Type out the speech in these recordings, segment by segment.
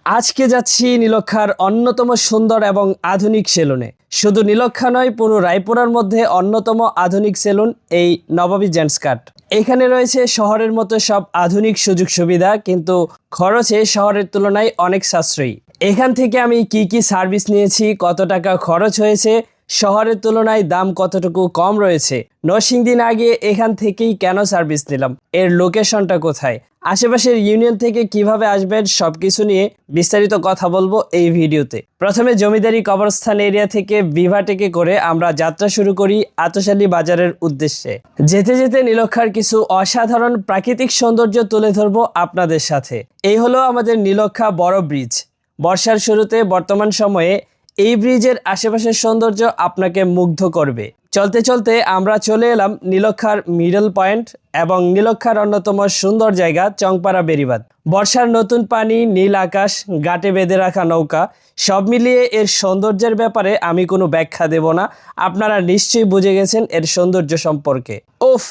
আজকে যাচ্ছি নীলক্ষার অন্যতম সুন্দর এবং আধুনিক সেলুনে। শুধু নীলক্ষা নয়, পুরো রায়পুরার মধ্যে অন্যতম আধুনিক সেলুন এই নবাবী জেন্টস কাট। এখানে রয়েছে শহরের মতো সব আধুনিক সুযোগ সুবিধা, কিন্তু খরচে শহরের তুলনায় অনেক সাশ্রয়ী। এখান থেকে আমি কি কি সার্ভিস নিয়েছি, কত টাকা খরচ হয়েছে, শহরের তুলনায় দাম কতটুকু কম রয়েছে, নরসিংদী না গিয়ে এখান থেকেই কেন সার্ভিস নিলাম, এর লোকেশনটা কোথায়, আশেপাশের ইউনিয়ন থেকে কিভাবে আসবেন, সবকিছু নিয়ে বিস্তারিত কথা বলবো এই ভিডিওতে। প্রথমে জমিদারি কবরস্থান এরিয়া থেকে ভিভাটেকে করে আমরা যাত্রা শুরু করি আতশালী বাজারের উদ্দেশ্যে। যেতে যেতে নীলক্ষার কিছু অসাধারণ প্রাকৃতিক সৌন্দর্য তুলে ধরবো আপনাদের সাথে। এই হলো আমাদের নীলক্ষা বড় ব্রিজ। বর্ষার শুরুতে বর্তমান সময়ে এই ব্রিজের আশেপাশের সৌন্দর্য আপনাকে মুগ্ধ করবে। চলতে চলতে আমরা চলে এলাম নীলক্ষার মিডল পয়েন্ট এবং নীলক্ষার অন্যতম সুন্দর জায়গা চংপাড়া বেড়িবাঁধ। বর্ষার নতুন পানি, নীল আকাশ, ঘাটে বেঁধে রাখা নৌকা, সব মিলিয়ে এর সৌন্দর্যের ব্যাপারে আমি কোনো ব্যাখ্যা দেব না, আপনারা নিশ্চয়ই বুঝে গেছেন এর সৌন্দর্য সম্পর্কে। ওফ,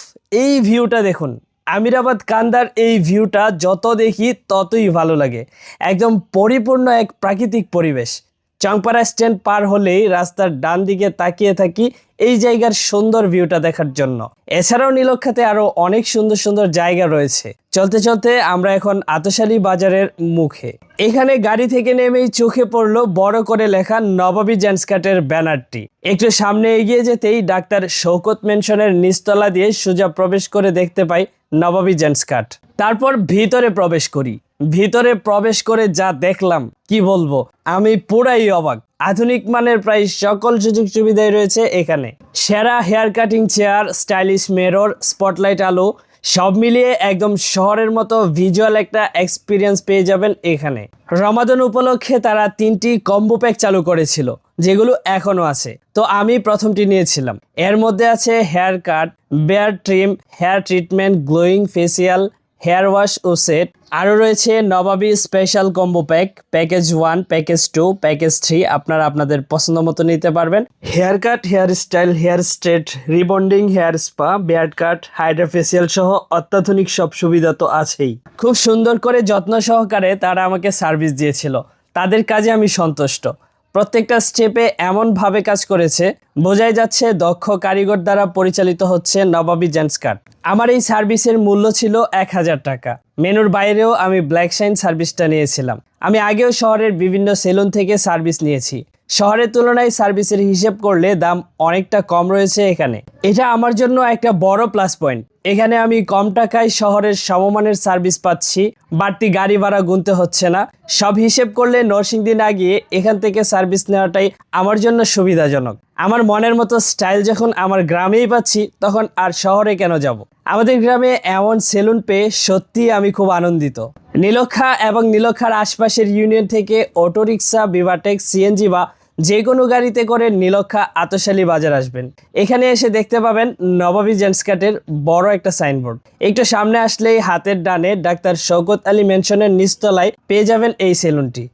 এই ভিউটা দেখুন। আমিরাবাদ কান্দার এই ভিউটা যত দেখি ততই ভালো লাগে। একদম পরিপূর্ণ এক প্রাকৃতিক পরিবেশ। চংপাড়া স্ট্যান্ড পার হলেই রাস্তার ডান দিকে তাকিয়ে থাকি এই জায়গার সুন্দর ভিউটা দেখার জন্য। এছাড়াও নীলক্ষাতে আরো অনেক সুন্দর সুন্দর জায়গা রয়েছে। চলতে চলতে আমরা এখন আতশালী বাজারের মুখে। এখানে গাড়ি থেকে নেমেই চোখে পড়লো বড় করে লেখা নবাবী জেন্টস কাটের ব্যানারটি। একটু সামনে এগিয়ে যেতেই ডাক্তার শওকত মেনশনের নিচতলা দিয়ে সোজা প্রবেশ করে দেখতে পাই নবাবী জেন্টস কাট। তারপর ভিতরে প্রবেশ করি। ভিতরে প্রবেশ করে যা দেখলাম কি বলবো, আমি পুরাই অবাক। আধুনিক মানের প্রায় সকল সুযোগ সুবিধাই রয়েছে এখানে। সেরা hair cutting chair, stylish mirror, spotlight আলো, সব মিলিয়ে একদম শহরের মতো ভিজুয়াল একটা এক্সপিরিয়েন্স পেয়ে যাবেন এখানে। রমাদান উপলক্ষে তারা 3টি কম্বো প্যাক চালু করেছিল, যেগুলো এখনো আছে। তো আমি প্রথমটি নিয়েছিলাম। এর মধ্যে আছে hair cut, beard trim, hair treatment, glowing facial, hair wash ও সেট। আরও রয়েছে Nawabi special combo pack, package 1, package 2, package 3। আপনারা আপনাদের পছন্দ মতো নিতে পারবেন। Hair cut, hair style, hair straight, rebonding, hair spa, beard cut, hydra facial সহ অত্যাধুনিক সব সুবিধা তো আছেই। খুব সুন্দর করে যত্ন সহকারে তারা আমাকে সার্ভিস দিয়েছিল। তাদের কাজে আমি সন্তুষ্ট। প্রত্যেকটা স্টেপে এমনভাবে কাজ করেছে, বোঝাই যাচ্ছে দক্ষ কারিগর দ্বারা পরিচালিত হচ্ছে নবাবী জেন্টস কাট। আমার এই সার্ভিসের মূল্য ছিল 1000 টাকা। মেনুর বাইরেও আমি ব্ল্যাক শাইন সার্ভিসটা নিয়েছিলাম। আমি আগেও শহরের বিভিন্ন সেলুন থেকে সার্ভিস নিয়েছি। শহরের তুলনায় সার্ভিসের হিসেব করলে দাম অনেকটা কম রয়েছে এখানে। এটা আমার জন্য একটা বড় প্লাস পয়েন্ট। এখানে আমি কম টাকায় শহরের সমমানের সার্ভিস পাচ্ছি, বাড়তি গাড়ি ভাড়া গুনতে হচ্ছে না। সব হিসেব করলে নরসিংদী না গিয়ে এখান থেকে সার্ভিস নেওয়াটাই আমার জন্য সুবিধাজনক। আমার মনের মতো স্টাইল যখন আমার গ্রামেই পাচ্ছি, তখন আর শহরে কেন যাব। আমাদের গ্রামে এমন সেলুন পেয়ে সত্যি আমি খুব আনন্দিত। নীলক্ষা এবং নীলক্ষার আশপাশের ইউনিয়ন থেকে অটোরিকশা, ভিভাটেক, সিএনজি বা যে কোনো গাড়িতে করে নীলক্ষা আতশালী বাজার আসবেন। এখানে এসে দেখতে পাবেন নবাবী জেন্টস কাটের বড় একটা সাইনবোর্ড। একটু সামনে আসলেই হাতের ডানে ডাক্তার শওকত আলী মেনশনের নিচতলায় পেয়ে যাবেন এই সেলুনটি।